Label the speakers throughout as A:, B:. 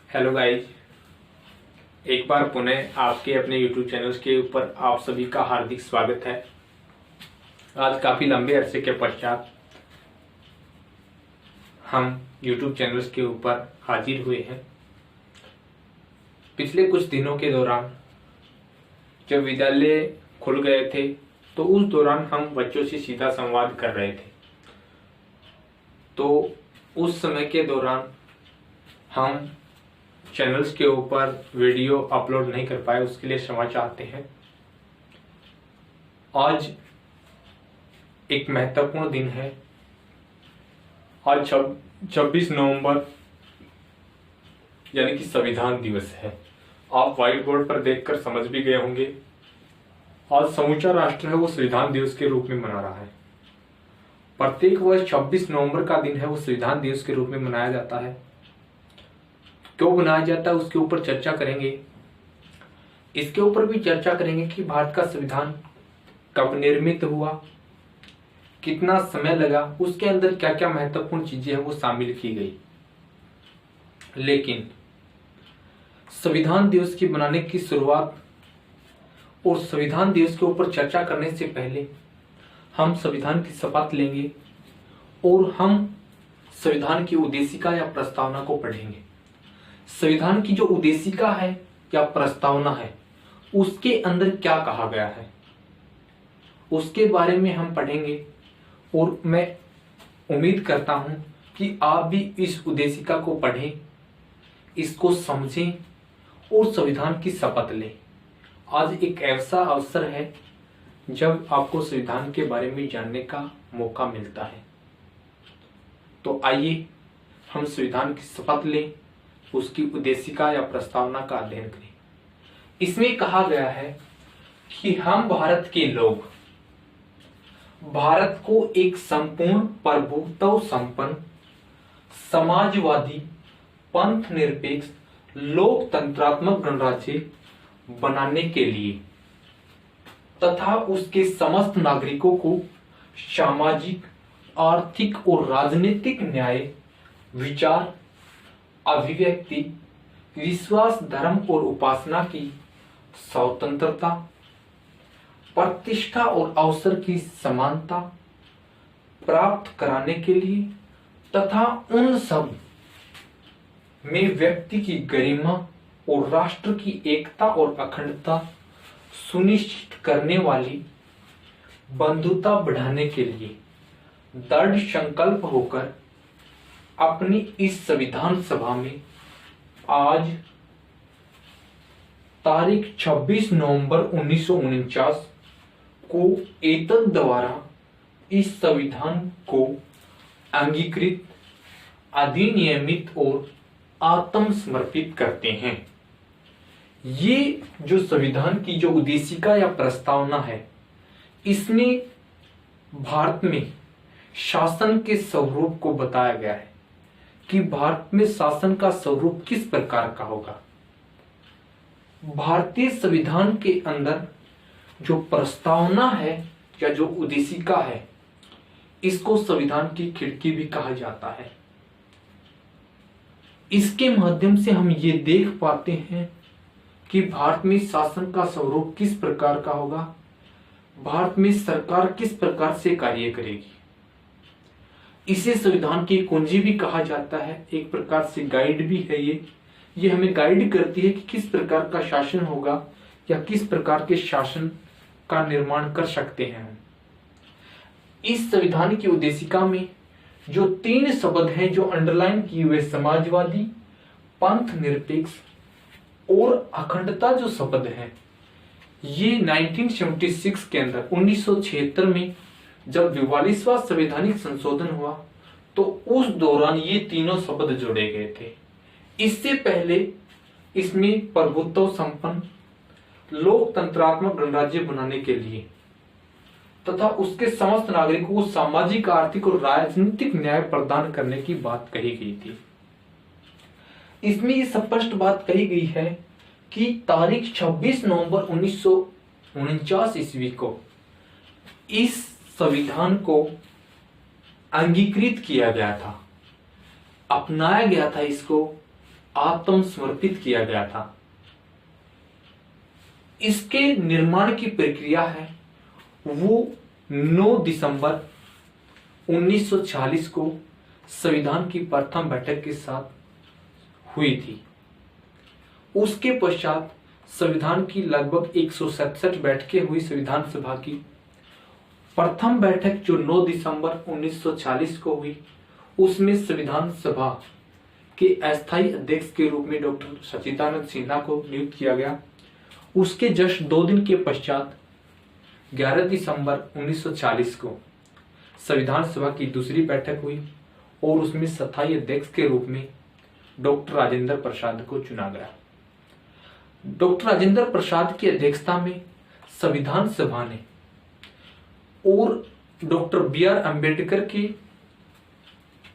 A: Hello guys, एक बार पुनः आपके अपने YouTube चैनल्स के ऊपर आप सभी का हार्दिक स्वागत है। आज काफ़ी लंबे अरसे के पश्चात हम YouTube चैनल्स के ऊपर हाजिर हुए हैं। पिछले कुछ दिनों के दौरान जब विद्यालय खुल गए थे तो उस दौरान हम बच्चों से सीधा संवाद कर रहे थे। तो उस समय के दौरान हम चैनल्स के ऊपर वीडियो अपलोड नहीं कर पाए, उसके लिए क्षमा चाहते हैं। आज एक महत्वपूर्ण दिन है। आज 26 नवंबर यानी कि संविधान दिवस है। आप व्हाइट बोर्ड पर देखकर समझ भी गए होंगे। आज समूचा राष्ट्र है वो संविधान दिवस के रूप में मना रहा है। प्रत्येक वर्ष 26 नवंबर का दिन है वो संविधान दिवस के रूप में मनाया जाता है। क्यों बनाया जाता है उसके ऊपर चर्चा करेंगे। इसके ऊपर भी चर्चा करेंगे कि भारत का संविधान कब निर्मित हुआ, कितना समय लगा, उसके अंदर क्या क्या महत्वपूर्ण चीजें हैं वो शामिल की गई। लेकिन संविधान दिवस की बनाने की शुरुआत और संविधान दिवस के ऊपर चर्चा करने से पहले हम संविधान की शपथ लेंगे और हम संविधान की उद्देशिका या प्रस्तावना को पढ़ेंगे। संविधान की जो उद्देशिका है या प्रस्तावना है उसके अंदर क्या कहा गया है उसके बारे में हम पढ़ेंगे। और मैं उम्मीद करता हूं कि आप भी इस उद्देशिका को पढ़ें, इसको समझें और संविधान की शपथ लें। आज एक ऐसा अवसर है जब आपको संविधान के बारे में जानने का मौका मिलता है। तो आइए हम संविधान की शपथ लें, उसकी उद्देशिका या प्रस्तावना का अध्ययन करें। इसमें कहा गया है कि हम भारत के लोग भारत को एक संपूर्ण प्रभुत्व संपन्न समाजवादी पंथ निरपेक्ष लोकतंत्रात्मक गणराज्य बनाने के लिए तथा उसके समस्त नागरिकों को सामाजिक, आर्थिक और राजनीतिक न्याय, विचार, अभिव्यक्ति, विश्वास, धर्म और उपासना की स्वतंत्रता, प्रतिष्ठा और अवसर की समानता प्राप्त कराने के लिए तथा उन सब में व्यक्ति की गरिमा और राष्ट्र की एकता और अखंडता सुनिश्चित करने वाली बंधुता बढ़ाने के लिए दृढ़ संकल्प होकर अपनी इस संविधान सभा में आज तारीख 26 नवंबर 1949 को एतद द्वारा इस संविधान को अंगीकृत, अधिनियमित और आत्मसमर्पित करते हैं। ये जो संविधान की जो उद्देशिका या प्रस्तावना है, इसमें भारत में शासन के स्वरूप को बताया गया है कि भारत में शासन का स्वरूप किस प्रकार का होगा। भारतीय संविधान के अंदर जो प्रस्तावना है या जो उद्देशिका है, इसको संविधान की खिड़की भी कहा जाता है। इसके माध्यम से हम ये देख पाते हैं कि भारत में शासन का स्वरूप किस प्रकार का होगा, भारत में सरकार किस प्रकार से कार्य करेगी। इसे संविधान की कुंजी भी कहा जाता है, एक प्रकार से गाइड भी है। ये हमें गाइड करती है कि किस प्रकार का शासन होगा या किस प्रकार के शासन का निर्माण कर सकते हैं हम। इस संविधान की उद्देशिका में जो 3 शब्द हैं जो अंडरलाइन किए हुए, समाजवादी, पंथ निरपेक्ष और अखंडता जो शब्द है, ये 1976 के अंदर 1976 में जब 44वां संवैधानिक संशोधन हुआ तो उस दौरान ये तीनों शब्द जोड़े गए थे। इससे पहले इसमें प्रभुत्व संपन्न लोकतंत्रात्मक गणराज्य बनाने के लिए तथा उसके समस्त नागरिकों को सामाजिक, आर्थिक और राजनीतिक न्याय प्रदान करने की बात कही गई थी। इसमें ये स्पष्ट बात कही गई है कि तारीख 26 नवंबर 1949 ईस्वी को इस संविधान को अंगीकृत किया गया था, अपनाया गया था, इसको आत्मसमर्पित किया गया था। इसके निर्माण की प्रक्रिया है वो 9 दिसंबर 1940 को संविधान की प्रथम बैठक के साथ हुई थी। उसके पश्चात संविधान की लगभग 167 बैठकें हुई। संविधान सभा की प्रथम बैठक जो 9 दिसंबर 1940 को हुई, उसमें संविधान सभा के अस्थायी अध्यक्ष के रूप में डॉक्टर सच्चिदानंद सिन्हा को नियुक्त किया गया। उसके जस्ट 2 दिन के पश्चात 11 दिसंबर 1940 को संविधान सभा की दूसरी बैठक हुई और उसमें स्थायी अध्यक्ष के रूप में डॉक्टर राजेंद्र प्रसाद को चुना गया। डॉक्टर राजेंद्र प्रसाद की अध्यक्षता में संविधान सभा ने और डॉक्टर बी.आर. अम्बेडकर की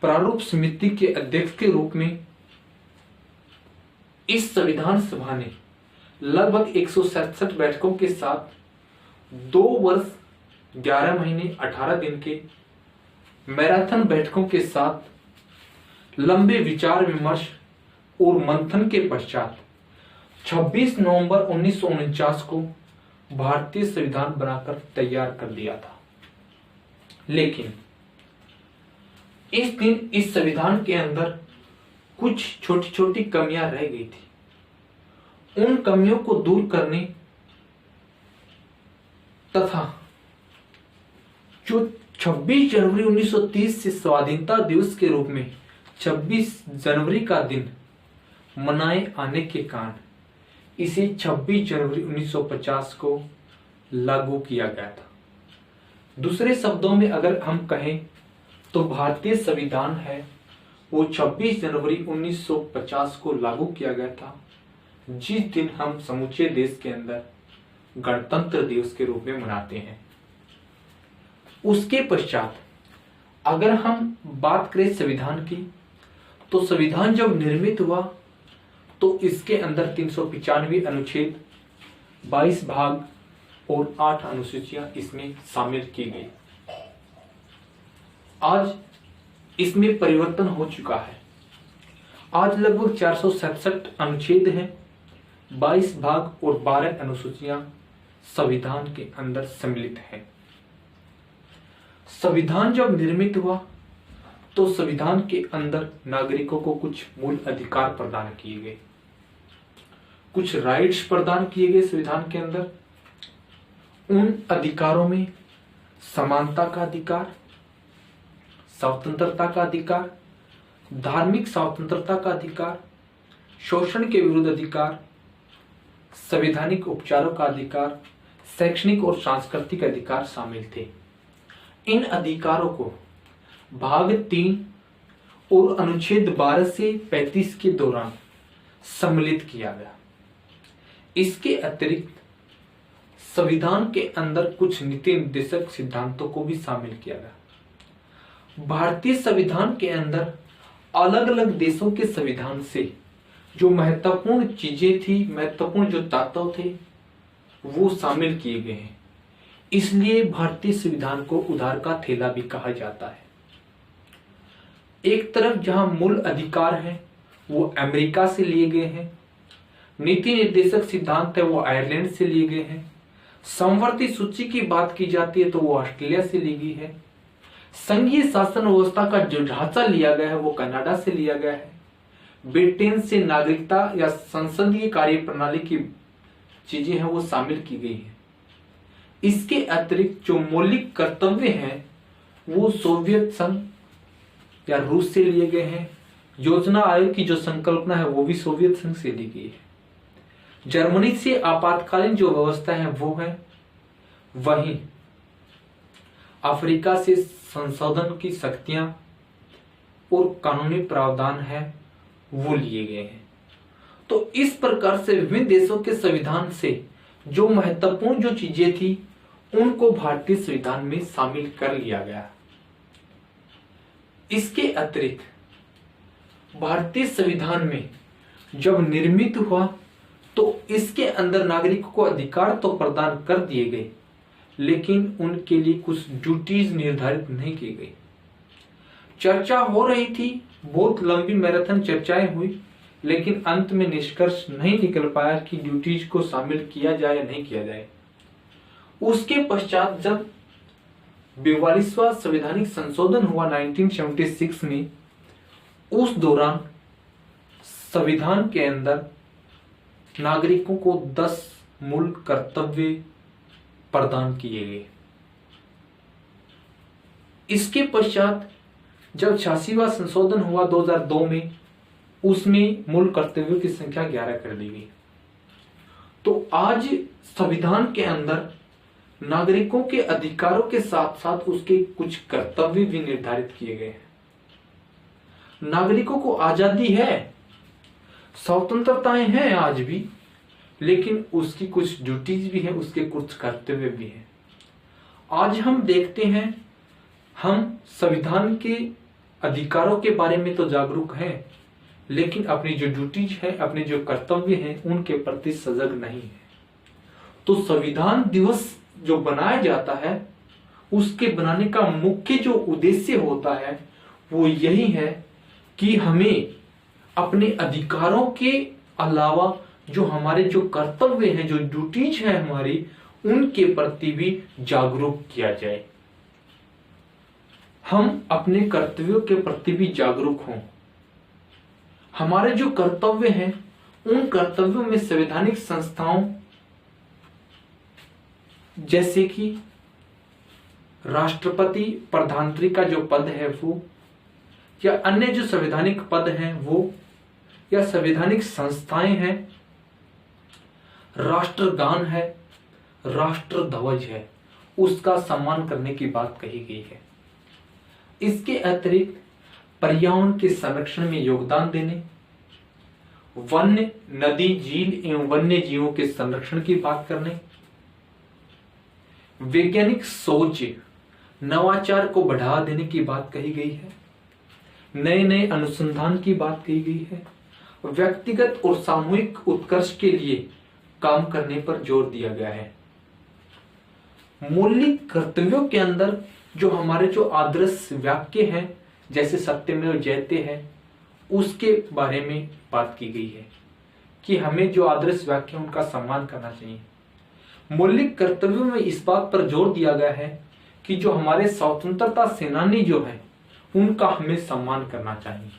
A: प्रारूप समिति के अध्यक्ष के रूप में इस संविधान सभा ने लगभग 167 बैठकों के साथ 2 वर्ष 11 महीने 18 दिन के मैराथन बैठकों के साथ लंबे विचार विमर्श और मंथन के पश्चात 26 नवंबर 1949 को भारतीय संविधान बनाकर तैयार कर दिया था। लेकिन इस दिन इस संविधान के अंदर कुछ छोटी छोटी कमियां रह गई थी। उन कमियों को दूर करने तथा जो 26 जनवरी 1930 से स्वाधीनता दिवस के रूप में 26 जनवरी का दिन मनाए आने के कारण इसे 26 जनवरी 1950 को लागू किया गया था। दूसरे शब्दों में अगर हम कहें तो भारतीय संविधान है वो 26 जनवरी 1950 को लागू किया गया था, जिस दिन हम समूचे देश के अंदर गणतंत्र दिवस के रूप में मनाते हैं। उसके पश्चात अगर हम बात करें संविधान की, तो संविधान जब निर्मित हुआ तो इसके अंदर 395 अनुच्छेद, 22 भाग और 8 अनुसूचियां इसमें शामिल की गई। आज इसमें परिवर्तन हो चुका है। आज लगभग 467 अनुच्छेद हैं, 22 भाग और 12 अनुसूचियां संविधान के अंदर सम्मिलित हैं। संविधान जब निर्मित हुआ तो संविधान के अंदर नागरिकों को कुछ मूल अधिकार प्रदान किए गए, कुछ राइट्स प्रदान किए गए संविधान के अंदर। उन अधिकारों में समानता का अधिकार, स्वतंत्रता का अधिकार, धार्मिक स्वतंत्रता का अधिकार, शोषण के विरुद्ध अधिकार, संवैधानिक उपचारों का अधिकार, शैक्षणिक और सांस्कृतिक अधिकार शामिल थे। इन अधिकारों को भाग 3 और अनुच्छेद 12 से 35 के दौरान सम्मिलित किया गया। इसके अतिरिक्त संविधान के अंदर कुछ नीति निर्देशक सिद्धांतों को भी शामिल किया गया। भारतीय संविधान के अंदर अलग अलग देशों के संविधान से जो महत्वपूर्ण चीजें थी, महत्वपूर्ण जो तत्व थे, वो शामिल किए गए हैं। इसलिए भारतीय संविधान को उधार का थैला भी कहा जाता है। एक तरफ जहां मूल अधिकार हैं वो अमेरिका से लिए गए हैं, नीति निर्देशक सिद्धांत है वो आयरलैंड से लिए गए हैं, समवर्ती सूची की बात की जाती है तो वो ऑस्ट्रेलिया से ली गई है, संघीय शासन व्यवस्था का जो ढांचा लिया गया है वो कनाडा से लिया गया है, ब्रिटेन से नागरिकता या संसदीय कार्य प्रणाली की चीजें हैं वो शामिल की गई है। इसके अतिरिक्त जो मौलिक कर्तव्य हैं वो सोवियत संघ या रूस से लिए गए हैं। योजना आयोग की जो संकल्पना है वो भी सोवियत संघ से ली गई है। जर्मनी से आपातकालीन जो व्यवस्था है वो है, वहीं अफ्रीका से संशोधन की शक्तियां और कानूनी प्रावधान है वो लिए गए हैं। तो इस प्रकार से विभिन्न देशों के संविधान से जो महत्वपूर्ण जो चीजें थी उनको भारतीय संविधान में शामिल कर लिया गया। इसके अतिरिक्त भारतीय संविधान में जब निर्मित हुआ तो इसके अंदर नागरिकों को अधिकार तो प्रदान कर दिए गए, लेकिन उनके लिए कुछ ड्यूटीज निर्धारित नहीं की गई। चर्चा हो रही थी, बहुत लंबी मैराथन चर्चाएं हुई, लेकिन अंत में निष्कर्ष नहीं निकल पाया कि ड्यूटीज को शामिल किया जाए या नहीं किया जाए। उसके पश्चात जब 42वां संवैधानिक संशोधन हुआ 1976 में, उस दौरान संविधान के अंदर नागरिकों को 10 मूल कर्तव्य प्रदान किए गए। इसके पश्चात जब 86वां संशोधन हुआ 2002 में, उसमें मूल कर्तव्यों की संख्या 11 कर दी गई। तो आज संविधान के अंदर नागरिकों के अधिकारों के साथ साथ उसके कुछ कर्तव्य भी निर्धारित किए गए हैं। नागरिकों को आजादी है, स्वतंत्रताएं हैं आज भी, लेकिन उसकी कुछ ड्यूटीज भी है, उसके कुछ कर्तव्य भी हैं। आज हम देखते हैं, हम संविधान के अधिकारों के बारे में तो जागरूक हैं, लेकिन अपनी जो ड्यूटीज है, अपने जो कर्तव्य हैं, उनके प्रति सजग नहीं है। तो संविधान दिवस जो बनाया जाता है, उसके बनाने का मुख्य जो उद्देश्य होता है वो यही है कि हमें अपने अधिकारों के अलावा जो हमारे जो कर्तव्य हैं, जो ड्यूटीज है हमारी, उनके प्रति भी जागरूक किया जाए। हम अपने कर्तव्यों के प्रति भी जागरूक हों। हमारे जो कर्तव्य हैं, उन कर्तव्यों में संवैधानिक संस्थाओं जैसे कि राष्ट्रपति प्रधानमंत्री का जो पद है वो, या अन्य जो संवैधानिक पद हैं वो, या संवैधानिक संस्थाएं हैं, राष्ट्रगान है, राष्ट्र ध्वज है, उसका सम्मान करने की बात कही गई है। इसके अतिरिक्त पर्यावरण के संरक्षण में योगदान देने, वन्य नदी, झील एवं वन्य जीवों के संरक्षण की बात करने, वैज्ञानिक सोच, नवाचार को बढ़ावा देने की बात कही गई है, नए नए अनुसंधान की बात कही गई है, व्यक्तिगत और सामूहिक उत्कर्ष के लिए काम करने पर जोर दिया गया है। मौलिक कर्तव्यों के अंदर जो हमारे जो आदर्श वाक्य हैं, जैसे सत्यमेव जयते है, उसके बारे में बात की गई है कि हमें जो आदर्श वाक्य उनका सम्मान करना चाहिए। मौलिक कर्तव्यों में इस बात पर जोर दिया गया है कि जो हमारे स्वतंत्रता सेनानी जो हैं, उनका हमें सम्मान करना चाहिए।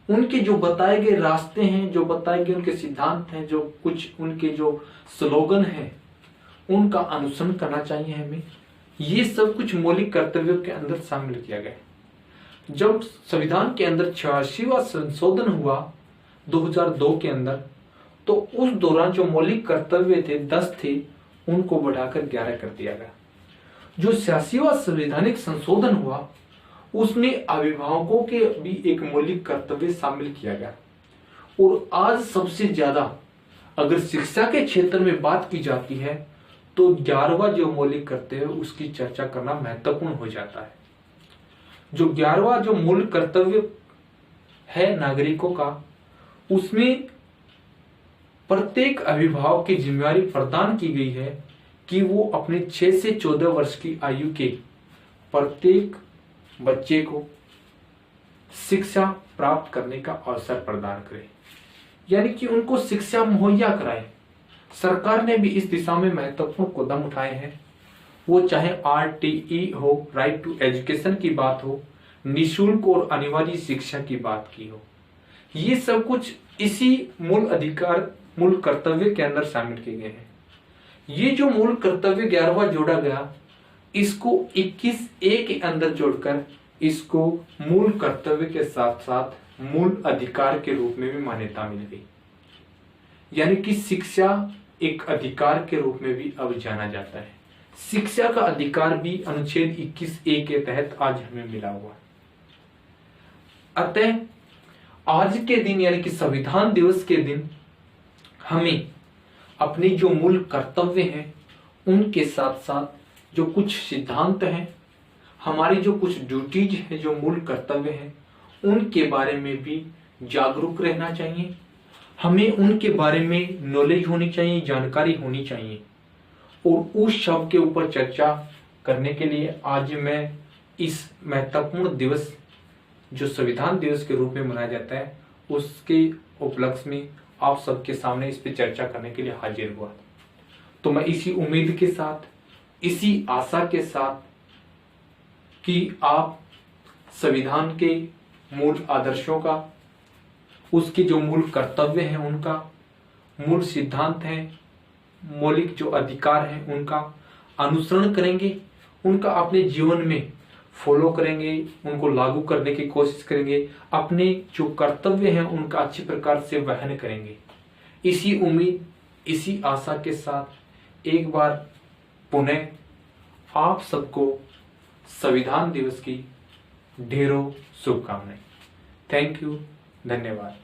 A: उनके जो बताए गए रास्ते हैं, जो बताए गए उनके सिद्धांत हैं, जो कुछ उनके जो स्लोगन हैं, उनका अनुसरण करना चाहिए हमें। ये सब कुछ मौलिक कर्तव्यों के अंदर शामिल किया गया। जब संविधान के अंदर 86वां संशोधन हुआ 2002 के अंदर, तो उस दौरान जो मौलिक कर्तव्य थे 10 थे, उनको बढ़ाकर 11 कर दिया गया। जो 86वां संवैधानिक संशोधन हुआ, उसमें अभिभावकों के भी एक मौलिक कर्तव्य शामिल किया गया। और आज सबसे ज्यादा अगर शिक्षा के क्षेत्र में बात की जाती है, तो 11वां जो मौलिक कर्तव्य, उसकी चर्चा करना महत्वपूर्ण हो जाता है। जो 11वां जो मूल कर्तव्य है नागरिकों का, उसमें प्रत्येक अभिभावक की जिम्मेदारी प्रदान की गई है कि वो अपने 6 से 14 वर्ष की आयु के प्रत्येक बच्चे को शिक्षा प्राप्त करने का अवसर प्रदान करे, यानी कि उनको शिक्षा मुहैया कराए। सरकार ने भी इस दिशा में महत्वपूर्ण कदम उठाए हैं। वो चाहे RTE हो, राइट टू एजुकेशन की बात हो, निःशुल्क और अनिवार्य शिक्षा की बात की हो, ये सब कुछ इसी मूल अधिकार, मूल कर्तव्य के अंदर शामिल किए गए हैं। ये जो मूल कर्तव्य 11वां जोड़ा गया, इसको 21A के अंदर जोड़कर इसको मूल कर्तव्य के साथ साथ मूल अधिकार के रूप में भी मान्यता मिल गई। यानी कि शिक्षा एक अधिकार के रूप में भी अब जाना जाता है। शिक्षा का अधिकार भी अनुच्छेद 21A के तहत आज हमें मिला हुआ। अतः आज के दिन यानी कि संविधान दिवस के दिन हमें अपनी जो मूल कर्तव्य हैं, उनके साथ साथ जो कुछ सिद्धांत हैं, हमारी जो कुछ ड्यूटीज है, जो मूल कर्तव्य हैं, उनके बारे में भी जागरूक रहना चाहिए। हमें उनके बारे में नॉलेज होनी चाहिए, जानकारी होनी चाहिए। और उस शब्द के ऊपर चर्चा करने के लिए आज मैं इस महत्वपूर्ण दिवस जो संविधान दिवस के रूप में मनाया जाता है, उसके उपलक्ष्य में आप सबके सामने इस पर चर्चा करने के लिए हाजिर हुआ। तो मैं इसी उम्मीद के साथ, इसी आशा के साथ कि आप संविधान के मूल आदर्शों का, उसके जो मूल कर्तव्य हैं उनका, मूल सिद्धांत हैं, मौलिक जो अधिकार हैं उनका अनुसरण करेंगे, उनका अपने जीवन में फॉलो करेंगे, उनको लागू करने की कोशिश करेंगे, अपने जो कर्तव्य हैं उनका अच्छी प्रकार से वहन करेंगे। इसी उम्मीद, इसी आशा के साथ एक बार पुनः आप सबको संविधान दिवस की ढेरों शुभकामनाएं। थैंक यू, धन्यवाद।